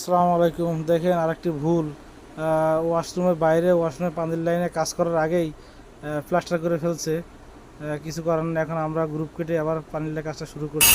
আসসালামু আলাইকুম। দেখেন আরেকটি ভুল, ওয়াশরুমের বাইরে ওয়াশরুমের পানির লাইনে কাজ করার আগেই প্লাস্টার করে ফেলছে। কিছু করার নেই, এখন আমরা গ্রুপ কেটে আবার পানির লাইনে কাজটা শুরু করছি।